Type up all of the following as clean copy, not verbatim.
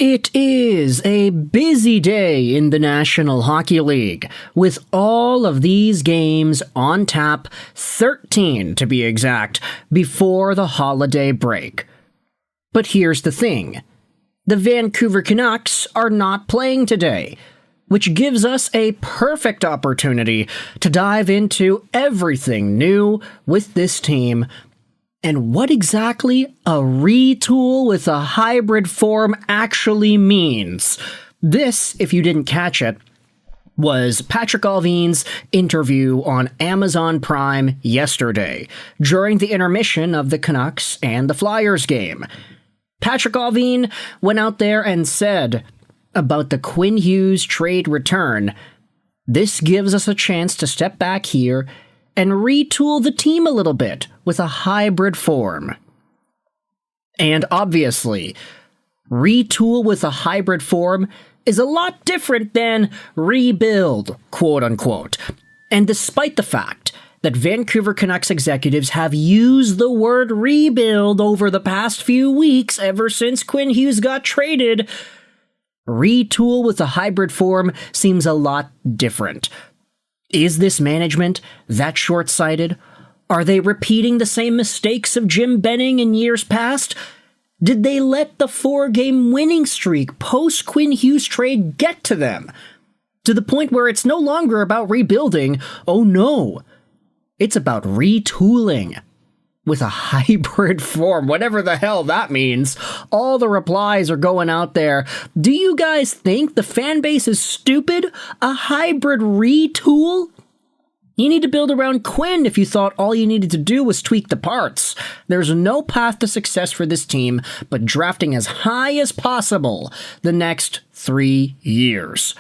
It is a busy day in the National Hockey League, with all of these games on tap, 13 to be exact, before the holiday break. But here's the thing. The Vancouver Canucks are not playing today, which gives us a perfect opportunity to dive into everything new with this team and what exactly a retool with a hybrid form actually means. This, if you didn't catch it, was Patrik Allvin'S interview on Amazon Prime yesterday, during the intermission of the Canucks and the Flyers game. Patrik Allvin went out there and said about the Quinn Hughes trade return, "This gives us a chance to step back here and retool the team a little bit with a hybrid form." And obviously, retool with a hybrid form is a lot different than rebuild, quote unquote. And despite the fact that Vancouver Canucks executives have used the word rebuild over the past few weeks ever since Quinn Hughes got traded, retool with a hybrid form seems a lot different. Is this management that short-sighted? Are they repeating the same mistakes of Jim Benning in years past? Did they let the 4-game winning streak post-Quinn Hughes trade get to them? To the point where it's no longer about rebuilding. Oh no, it's about retooling with a hybrid form, whatever the hell that means. All the replies are going out there. Do you guys think the fan base is stupid? A hybrid retool? You need to build around Quinn if you thought all you needed to do was tweak the parts. There's no path to success for this team but drafting as high as possible the next 3 years.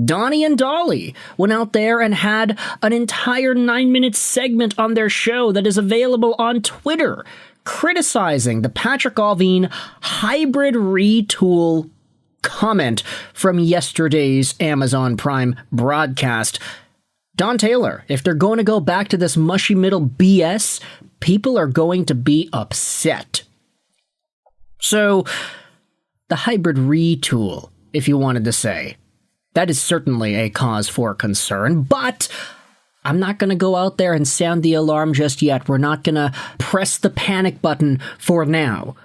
Donnie and Dolly went out there and had an entire 9-minute segment on their show that is available on Twitter, criticizing the Patrik Allvin hybrid retool comment from yesterday's Amazon Prime broadcast. Don Taylor, if they're going to go back to this mushy middle BS, people are going to be upset. So, the hybrid retool, if you wanted to say, that is certainly a cause for concern, but I'm not going to go out there and sound the alarm just yet. We're not going to press the panic button for now.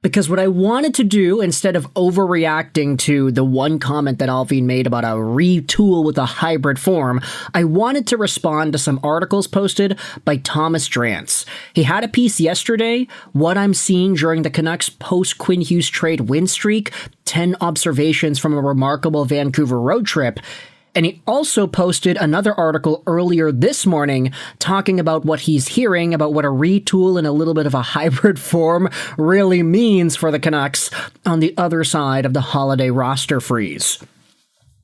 Because what I wanted to do, instead of overreacting to the one comment that Allvin made about a retool with a hybrid form, I wanted to respond to some articles posted by Thomas Drance. He had a piece yesterday, What I'm Seeing During the Canucks Post-Quinn Hughes Trade Win Streak, 10 Observations from a Remarkable Vancouver Road Trip. And he also posted another article earlier this morning talking about what he's hearing about what a retool and a little bit of a hybrid form really means for the Canucks on the other side of the holiday roster freeze.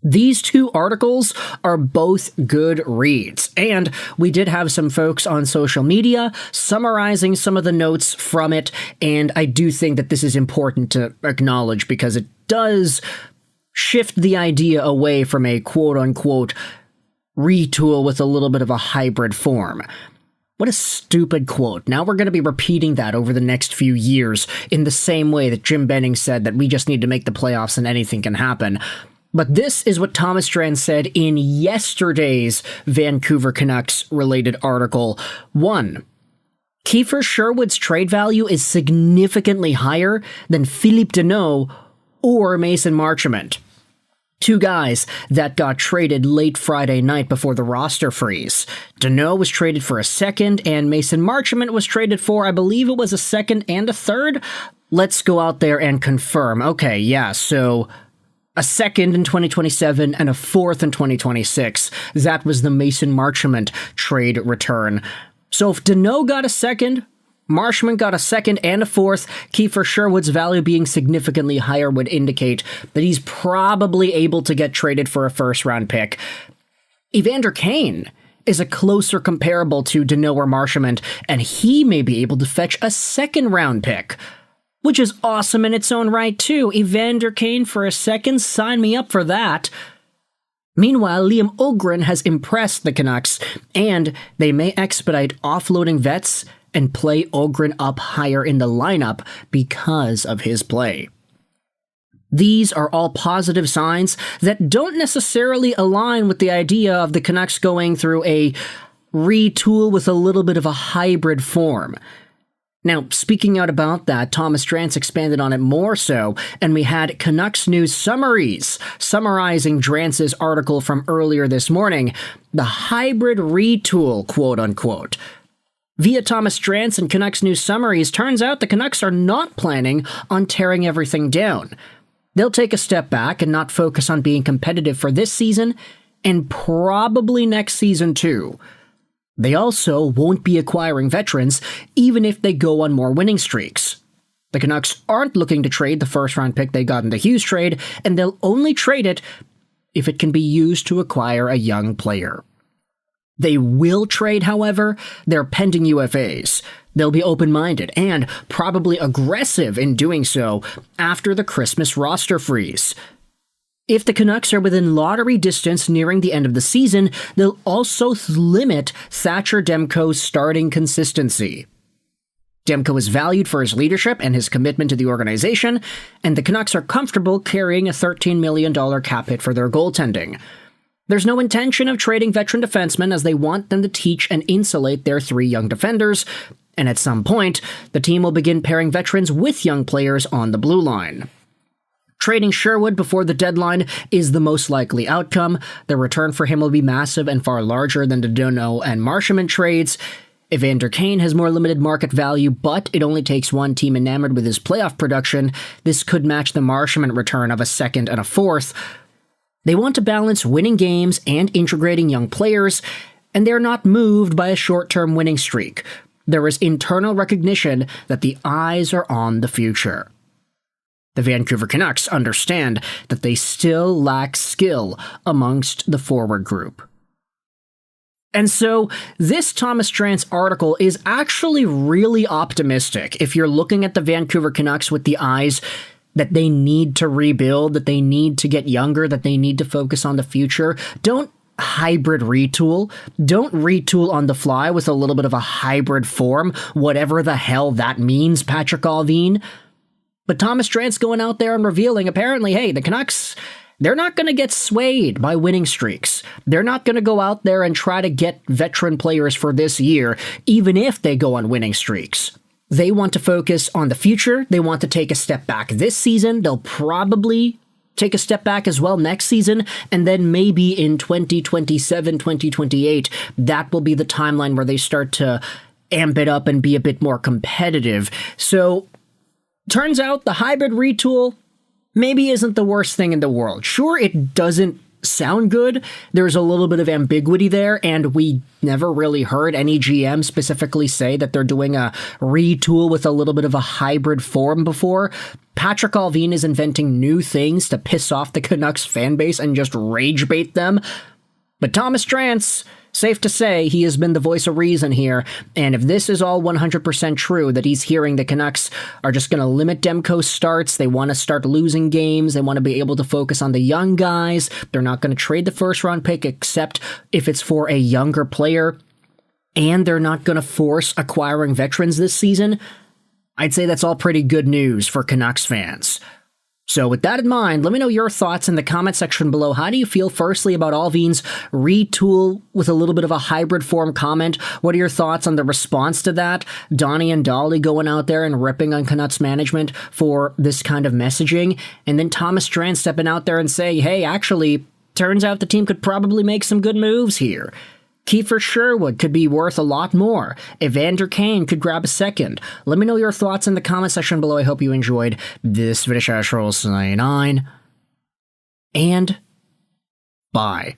These two articles are both good reads, and we did have some folks on social media summarizing some of the notes from it, and I do think that this is important to acknowledge because it does shift the idea away from a quote-unquote retool with a little bit of a hybrid form. What a stupid quote. Now we're going to be repeating that over the next few years in the same way that Jim Benning said that we just need to make the playoffs and anything can happen. But this is what Thomas Drance said in yesterday's Vancouver Canucks-related article. 1. Kiefer Sherwood's trade value is significantly higher than Philippe Deneau or Mason Marchment. Two guys that got traded late Friday night before the roster freeze. Deneau was traded for a second, and Mason Marchment was traded for, I believe it was a second and a third? Let's go out there and confirm. Okay, yeah, so a second in 2027 and a fourth in 2026. That was the Mason Marchment trade return. So if Deneau got a second, Marchment got a second and a fourth, Kiefer Sherwood's value being significantly higher would indicate that he's probably able to get traded for a first-round pick. Evander Kane is a closer comparable to Deneau or Marchment, and he may be able to fetch a second-round pick, which is awesome in its own right, too. Evander Kane for a second? Sign me up for that. Meanwhile, Liam Öhgren has impressed the Canucks, and they may expedite offloading vets and play Öhgren up higher in the lineup because of his play. These are all positive signs that don't necessarily align with the idea of the Canucks going through a retool with a little bit of a hybrid form. Now, speaking out about that, Thomas Drance expanded on it more so, and we had Canucks News summaries summarizing Drance's article from earlier this morning, the hybrid retool, quote-unquote. Via Thomas Drance and Canucks News summaries, turns out the Canucks are not planning on tearing everything down. They'll take a step back and not focus on being competitive for this season, and probably next season too. They also won't be acquiring veterans, even if they go on more winning streaks. The Canucks aren't looking to trade the first-round pick they got in the Hughes trade, and they'll only trade it if it can be used to acquire a young player. They will trade, however, their pending UFAs. They'll be open-minded and probably aggressive in doing so after the Christmas roster freeze. If the Canucks are within lottery distance nearing the end of the season, they'll also limit Thatcher Demko's starting consistency. Demko is valued for his leadership and his commitment to the organization, and the Canucks are comfortable carrying a $13 million cap hit for their goaltending. There's no intention of trading veteran defensemen as they want them to teach and insulate their three young defenders, and at some point, the team will begin pairing veterans with young players on the blue line. Trading Sherwood before the deadline is the most likely outcome. The return for him will be massive and far larger than the Dono and Marchment trades. Evander Kane has more limited market value, but it only takes one team enamored with his playoff production. This could match the Marchment return of a second and a fourth. They want to balance winning games and integrating young players, and they're not moved by a short-term winning streak. There is internal recognition that the eyes are on the future. The Vancouver Canucks understand that they still lack skill amongst the forward group. And so, this Thomas Drance article is actually really optimistic if you're looking at the Vancouver Canucks with the eyes that they need to rebuild, that they need to get younger, that they need to focus on the future. Don't hybrid retool. Don't retool on the fly with a little bit of a hybrid form, whatever the hell that means, Patrik Allvin. But Thomas Drance going out there and revealing, apparently, hey, the Canucks, they're not going to get swayed by winning streaks. They're not going to go out there and try to get veteran players for this year, even if they go on winning streaks. They want to focus on the future. They want to take a step back this season. They'll probably take a step back as well next season, and then maybe in 2027, 2028, that will be the timeline where they start to amp it up and be a bit more competitive. So, turns out the hybrid retool maybe isn't the worst thing in the world. Sure, it doesn't sound good. There's a little bit of ambiguity there, and we never really heard any GM specifically say that they're doing a retool with a little bit of a hybrid form before. Patrik Allvin is inventing new things to piss off the Canucks fan base and just rage bait them. But Thomas Drance, safe to say, he has been the voice of reason here, and if this is all 100% true, that he's hearing the Canucks are just going to limit Demko's starts, they want to start losing games, they want to be able to focus on the young guys, they're not going to trade the first-round pick except if it's for a younger player, and they're not going to force acquiring veterans this season, I'd say that's all pretty good news for Canucks fans. So with that in mind, let me know your thoughts in the comment section below. How do you feel firstly about Allvin's retool with a little bit of a hybrid form comment? What are your thoughts on the response to that? Donnie and Dolly going out there and ripping on Canucks management for this kind of messaging. And then Thomas Drance stepping out there and saying, hey, actually, turns out the team could probably make some good moves here. Kiefer Sherwood could be worth a lot more. Evander Kane could grab a second. Let me know your thoughts in the comment section below. I hope you enjoyed this video. And bye.